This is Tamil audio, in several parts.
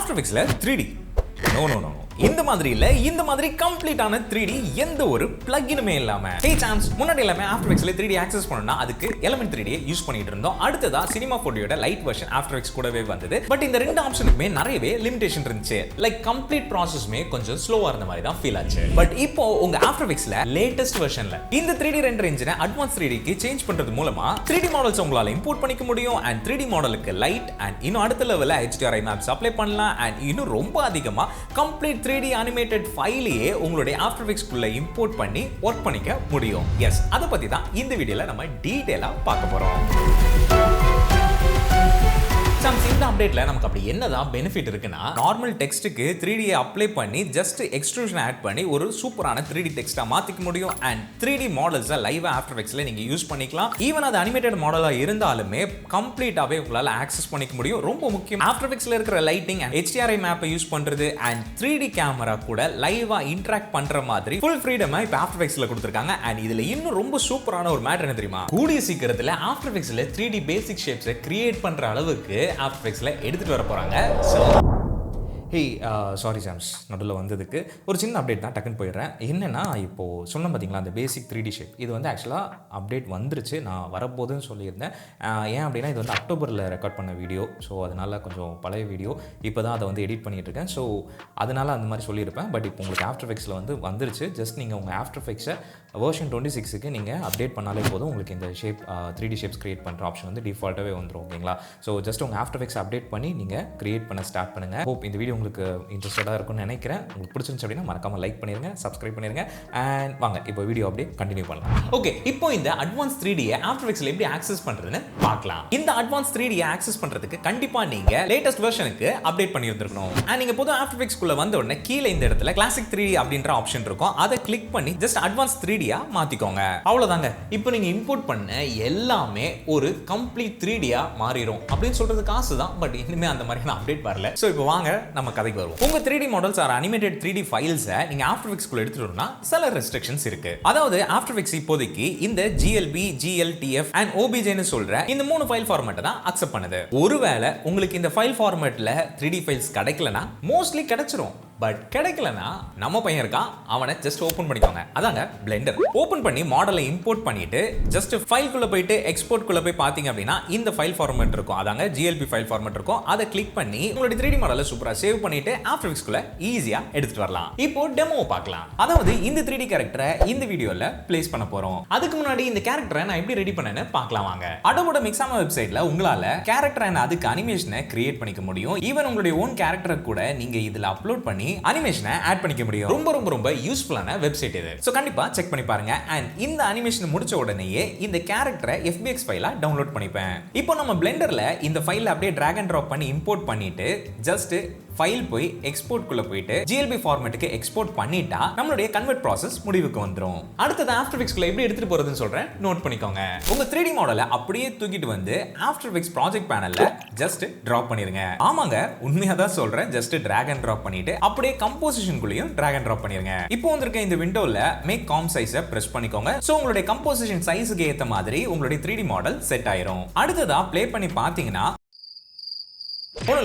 After Effects 3D. No. இந்த மாதிரி இல்ல, இந்த மாதிரி கம்ப்ளீட்டான 3D எந்த ஒரு பிளக்கினுமே இல்லாம. ஹே சாம்ஸ், முன்னாடி எல்லாமே After Effects 3D ஆக்சஸ் பண்ணனும்னா அதுக்கு Element 3D யூஸ் பண்ணிட்டு இருந்தோம். அடுத்ததா Cinema 4Dயோட லைட் வெர்ஷன் After Effects கூடவே வந்தது. பட் இந்த ரெண்டு ஆப்ஷனுக்குமே நிறையவே லிமிடேஷன் இருந்துச்சு. லைக் கம்ப்ளீட் ப்ராசஸ்மே கொஞ்சம் ஸ்லோவா இருந்த மாதிரி தான் ஃபீல் ஆச்சு. பட் இப்போ உங்க After Effectsல லேட்டஸ்ட் வெர்ஷன்ல இந்த 3D ரெண்டர் என்ஜினை அட்வான்ஸ் 3Dக்கு சேஞ்ச் பண்றது மூலமா 3D மாடல்ஸ் உங்களால இம்போர்ட் பண்ணிக்க முடியும். அண்ட் 3D மாடலுக்கு லைட் அண்ட் இன்னும் அடுத்த லெவல்ல HDRI மேப்ஸ் அப்ளை பண்ணலாம். அண்ட் இன்னும் ரொம்ப அதிகமா கம்ப்ளீட் 3D அனிமேட்டட் ஃபைலையே உங்களுடைய After Effects குள்ள இம்போர்ட் பண்ணி ஒர்க் பண்ணிக்க முடியும். எஸ், அதை பத்தி தான் இந்த வீடியோல நம்ம டீடைலா பார்க்க போறோம். இந்த அப்டேட்ல நமக்கு அப்படி என்னதான் பெனிஃபிட் இருக்குன்னா, நார்மல் டெக்ஸ்ட்டுக்கு 3D அப்ளை பண்ணி ஜஸ்ட் எக்ஸ்ட்ரூஷன் ஆட் பண்ணி ஒரு சூப்பரான 3D டெக்ஸ்டா மாத்திக்க முடியும். அண்ட் 3D மாடல்ஸை லைவா After Effectsல நீங்க யூஸ் பண்ணிக்கலாம். ஈவன் அது அனிமேட்டட் மாடலா இருந்தாலுமே கம்ப்ளீட்டாவே உங்களால ஆக்சஸ் பண்ணிக்க முடியும். ரொம்ப முக்கியம், After Effectsல இருக்கிற லைட்டிங் அண்ட் HDRI மேப்பை யூஸ் பண்றது அண்ட் 3D கேமரா கூட லைவா இன்டராக்ட் பண்ற மாதிரி ஃபுல் ஃப்ரீடம் இப்ப After Effectsல கொடுத்திருக்காங்க. அண்ட் இதுல இன்னும் ரொம்ப சூப்பரான ஒரு மேட்டர் என்ன தெரியுமா, கூடிய சீக்கிரத்துல After Effectsல 3D பேசிக் ஷேப்ஸை கிரியேட் பண்ற அளவுக்கு After Effectsல எடுத்துட்டு வர போறாங்க. சாரி சாம்ஸ், நடுவில் வந்ததுக்கு ஒரு சின்ன அப்டேட் தான், டக்குன்னு போயிடுறேன். என்னென்னா, இப்போது சொன்ன பார்த்தீங்களா அந்த பேசிக் 3D ஷேப், இது வந்து ஆக்சுவலாக அப்டேட் வந்துருச்சு, நான் வரப்போதுன்னு சொல்லியிருந்தேன். ஏன் அப்படின்னா இது வந்து அக்டோபரில் ரெக்கார்ட் பண்ண வீடியோ, ஸோ அதனால் கொஞ்சம் பழைய வீடியோ, இப்போ தான் அதை வந்து எடிட் பண்ணிகிட்டு இருக்கேன். ஸோ அதனால் அந்த மாதிரி சொல்லியிருப்பேன். பட் இப்போ உங்களுக்கு After Effectsல வந்து வந்துருச்சு. ஜஸ்ட் நீங்கள் உங்கள் After Effects'ை வெர்ஷன் 26க்கு நீங்கள் அப்டேட் பண்ணாலே போதும், உங்களுக்கு இந்த ஷேப் 3D ஷேப்ஸ் கிரியேட் பண்ணுற ஆப்ஷன் வந்து டிஃபால்ட்டாகவே வந்துடும். ஓகேங்களா? ஸோ ஜஸ்ட் உங்கள் After Effects அப்டேட் பண்ணி நீங்கள் கிரியேட் பண்ண ஸ்டார்ட் பண்ணுங்கள். ஹோப் இந்த வீடியோ உங்களுக்கு இன்ட்ரெஸ்டடாக இருக்கும்னு நினைக்கிறேன். உங்களுக்கு பிடிச்சிருந்துச்சு அப்படின்னா மறக்காமல் லைக் பண்ணிடுங்க, சப்ஸ்கிரைப் பண்ணிடுங்க. அண்ட் வாங்க இப்போ வீடியோ அப்படியே கண்டினியூ பண்ணலாம். ஓகே, இப்போ இந்த அட்வான்ஸ் 3Dயை After Effectsல எப்படி ஆக்சஸ் பண்ணுறதுன்னு பார்க்கலாம். இந்த அட்வான்ஸ் 3Dயை ஆக்சஸ் பண்ணுறதுக்கு கண்டிப்பாக நீங்கள் லேட்டஸ்ட் வெர்ஷனுக்கு அப்டேட் பண்ணியிருந்துருக்கணும். அண்ட் நீங்கள் பொதுவாக After Effectsக்குள்ள வந்த உடனே கீழே இந்த இடத்துல கிளாசிக் 3D அப்படின்ற ஆப்ஷன் இருக்கும். அதை கிளிக் பண்ணி ஜஸ்ட் அட்வான்ஸ் 3Dயா மாற்றிக்கோங்க. அவ்வளோதாங்க. இப்போ நீங்கள் இம்போர்ட் பண்ண எல்லாமே ஒரு கம்ப்ளீட் 3Dயா மாறிடும் அப்படின்னு சொல்றது காசு தான். பட் இனிமேல் அந்த மாதிரியான அப்டேட் வரல. ஸோ இப்போ வாங்க நம்ம கதைக்கு வருவோம். உங்க 3D models R animated 3D ஃபைல்ஸை நீங்க After Effects குள்ள எடுத்துட்டு வரணும்னா சில ரெஸ்ட்ரிக்ஷன்ஸ் இருக்கு. அதாவது After Effects இப்போதைக்கு இந்த GLB, GLTF and OBJ னு சொல்ற இந்த மூணு ஃபைல் ஃபார்மேட்டை தான் அக்செப்ட் பண்ணுது. ஒருவேளை உங்களுக்கு இந்த ஃபைல் ஃபார்மேட்ல 3D ஃபைல்ஸ் கிடைக்கலனா, மோஸ்ட்லி கிடைச்சிரும். பட் கிடைக்கலனா நம்ம பையன் இருக்கா, அவனை ஜஸ்ட் ஓபன் பண்ணிக்கோங்க. அதாங்க பிளெண்டர். ஓபன் பண்ணி மாடலை இம்போர்ட் பண்ணிட்டு ஜஸ்ட் ஃபைல் குள்ள போயிட்டு எக்ஸ்போர்ட் குள்ள போய் பாத்தீங்க அப்படின்னா இந்த ஃபைல் ஃபார்மேட் இருக்கும். அதாங்க GLB ஃபைல் ஃபார்மேட் இருக்கும். அதை கிளிக் பண்ணி உங்களுடைய 3D மாடலை சூப்பரா சேவ் பண்ணிட்டு After Effects குள்ள ஈஸியா எடுத்துட்டு வரலாம். இப்போ டெமோ பார்க்கலாம். அதாவது இந்த 3D கேரக்டரை இந்த வீடியோல பிளேஸ் பண்ண போறோம். அதுக்கு முன்னாடி இந்த கேரக்டரை நான் எப்படி ரெடி பண்ணேன்னு பார்க்கலாம் வாங்க. Adobe Mixama வெப்சைட்ல உங்களால கேரக்டர் அண்ட் அதுக்கு அனிமேஷனை கிரியேட் பண்ணிக்க முடியும். ஈவன் உங்களுடைய ஓன் கேரக்டரை கூட நீங்க இதுல அப்லோட் பண்ணி அனிமேஷனை ஆட் பண்ணிக்க முடியும். ரொம்ப யூஸ்ஃபுல்லான வெப்சைட் இது. சோ கண்டிப்பா செக் பண்ணி பாருங்க. அண்ட் இந்த அனிமேஷன் முடிச்ச உடனேயே இந்த கேரக்டரை FBX ஃபைலா டவுன்லோட் பண்ணிப்பேன். இப்போ நம்ம பிளெண்டர்ல இந்த ஃபைலை அப்படியே டிராக் அண்ட் டிராப் பண்ணி இம்போர்ட் பண்ணிட்டு ஜஸ்ட் ஃபைல் போய் எக்ஸ்போர்ட் குள்ள போயிட்டு GLB ஃபார்மேட்டுக்கு எக்ஸ்போர்ட் பண்ணிட்டா நம்மளுடைய கன்வெர்ட் process முடிவுக்கு வந்துரும். அடுத்தது After Effects குள்ள எப்படி எடுத்துட்டு போறதுன்னு சொல்றேன், நோட் பண்ணிக்கோங்க. உங்க 3D மாடலை அப்படியே தூக்கிட்டு வந்து After Effects ப்ராஜெக்ட் பேனல்ல ஜஸ்ட் டிராப் பண்ணிருங்க. ஆமாங்க, உண்மையா தான் சொல்றேன். ஜஸ்ட் டிராக் அண்ட் டிராப் பண்ணிட்டு அப்படியே கம்போசிஷன் குள்ளேயும் டிராக் அண்ட் டிராப் பண்ணிருங்க. இப்போ வந்திருக்க இந்த விண்டோல மேக் காம் சைஸை பிரஸ் பண்ணிக்கோங்க. சோ உங்களுடைய கம்போசிஷன் சைஸுக்கு ஏத்த மாதிரி உங்களுடைய 3D மாடல் செட் ஆயிரும். அடுத்ததா ப்ளே பண்ணி பாத்தீங்கன்னா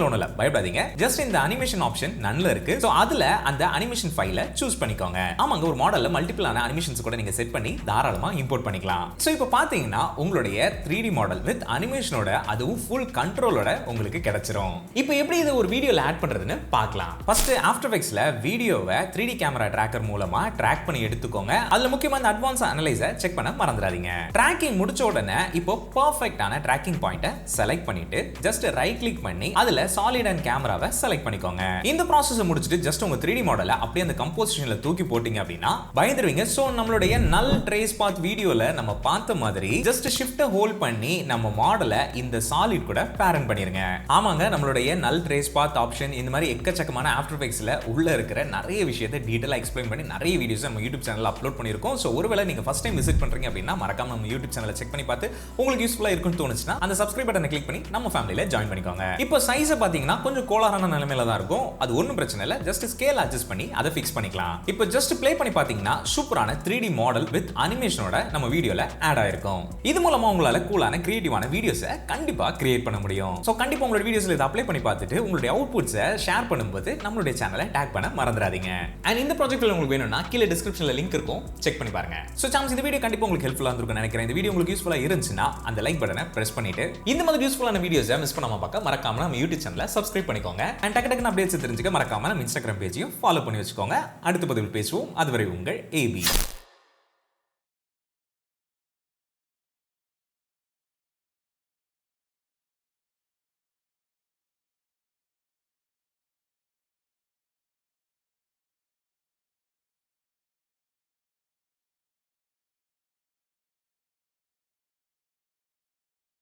ஒண்ணுல பயப்படாதீங்க. ஜஸ்ட் இந்த அனிமேஷன் ஆப்ஷன் நன்ல இருக்கு. சோ அதுல அந்த அனிமேஷன் ஃபைலை சூஸ் பண்ணிக்கோங்க. ஆமாங்க, ஒரு மாடல்ல மல்டிபிளான அனிமேஷன்ஸ் கூட நீங்க செட் பண்ணி தாராளமா இம்போர்ட் பண்ணிக்கலாம். சோ இப்போ பாத்தீங்கன்னா உங்களுடைய 3D மாடல் வித் அனிமேஷனோட, அதுவும் ஃபுல் கண்ட்ரோலோட உங்களுக்கு கிடைச்சிரும். இப்போ எப்படி இதை ஒரு வீடியோல ஆட் பண்றதுன்னு பார்க்கலாம். ஃபர்ஸ்ட் After Effectsல வீடியோவை 3D கேமரா ட்ராக்கர் மூலமா ட்ராக் பண்ணி எடுத்துக்கோங்க. அதுல முக்கியமா இந்த அட்வான்ஸ் அனலைஸை செக் பண்ண மறந்துடாதீங்க. ட்ராக்கிங் முடிச்ச உடனே இப்போ பெர்ஃபெக்ட்டான ட்ராக்கிங் பாயிண்ட்டை செலக்ட் பண்ணிட்டு ஜஸ்ட் ரைட் கிளிக் பண்ணி அதுல சாலிட் அண்ட் கேமராவை செலக்ட் பண்ணிக்கோங்க. இந்த process முடிச்சிட்டு ஜஸ்ட் உங்க 3D மாடலை அப்படியே அந்த கம்போசிஷன்ல தூக்கி போட்டீங்க அப்படின்னா பயந்துருவீங்க. சோ நம்மளுடைய நல் ட்ரேஸ் பாத் வீடியோல நம்ம பார்த்த மாதிரி ஜஸ்ட் ஷிஃப்ட்டை ஹோல்ட் பண்ணி நம்ம மாடலை இந்த சாலிட் கூட பேரண்ட் பண்ணிருங்க. ஆமாங்க, நம்மளுடைய நல் ட்ரேஸ் பாத் ஆப்ஷன் இந்த மாதிரி எக்கச்சக்கமான After Effectsல உள்ள இருக்கிற நிறைய விஷயத்தை டீடைலா எக்ஸ்பிளைன் பண்ணி நிறைய வீடியோஸ் நம்ம யூடியூப் சேனல்ல அப்லோட் பண்ணிருக்கோம். சோ ஒருவேளை நீங்க ஃபர்ஸ்ட் டைம் விசிட் பண்றீங்க அப்படின்னா மறக்காம நம்ம யூடியூப் சேனலை செக் பண்ணி பார்த்து உங்களுக்கு யூஸ்ஃபுல்லா இருக்குன்னு தோணுச்சுன்னா அந்த சப்ஸ்கிரைப் பட்டனை கிளிக் பண்ணி நம்ம ஃபேமிலியில ஜாயின் பண்ணிக்கோங்க. இப்போ சைஸை பார்த்தீங்கன்னா கொஞ்சம் கோளாறான நிலைமையில தான் இருக்கும். அது ஒன்றும் பிரச்சனை இல்லை, ஜஸ்ட் ஸ்கேல் அட்ஜஸ்ட் பண்ணி அதை ஃபிக்ஸ் பண்ணிக்கலாம். இப்போ ஜஸ்ட் ப்ளே பண்ணி பார்த்தீங்கன்னா சூப்பரான 3D மாடல் வித் அனிமேஷனோட நம்ம வீடியோல ஆட் ஆயிருக்கும். இது மூலமா உங்களால கூலான கிரியேட்டிவான வீடியோஸை கண்டிப்பா கிரியேட் பண்ண முடியும். ஸோ கண்டிப்பா உங்களோட வீடியோஸ்ல இதை அப்ளை பண்ணி பார்த்துட்டு உங்களுடைய அவுட்புட்ஸை ஷேர் பண்ணும்போது நம்மளுடைய சேனலை டேக் பண்ண மறந்துடாதீங்க. அண்ட் இந்த ப்ராஜெக்ட்ல உங்களுக்கு வேணும்னா கீழே டிஸ்கிரிப்ஷன்ல லிங்க் இருக்கும், செக் பண்ணி பாருங்க. ஸோ சாம்ஸ் இந்த வீடியோ கண்டிப்பா உங்களுக்கு ஹெல்ப்ஃபுல்லா இருந்திருக்கும்னு நினைக்கிறேன். இந்த வீடியோ உங்களுக்கு யூஸ்ஃபுல்லா இருந்துச்சுன்னா அந்த லைக் பட்டனை பிரஸ் பண்ணிட்டு இந்த மாதிரி யூஸ்ஃபுல்லான வீடியோஸை மிஸ் பண்ணாம பார்க்க மறக்காம நம்ம யூடியூப் சேனலை சப்ஸ்கிரைப் பண்ணிக்கோங்க. அண்ட் டக்கு அப்டேட்ஸ் தெரிஞ்சுக்க மறக்காம நம்ம இன்ஸ்டாகிராம் பேஜையும் ஃபாலோ பண்ணி வச்சுக்கோங்க. அடுத்த பதிவில் பேசுவோம். அதுவரை உங்கள் AB.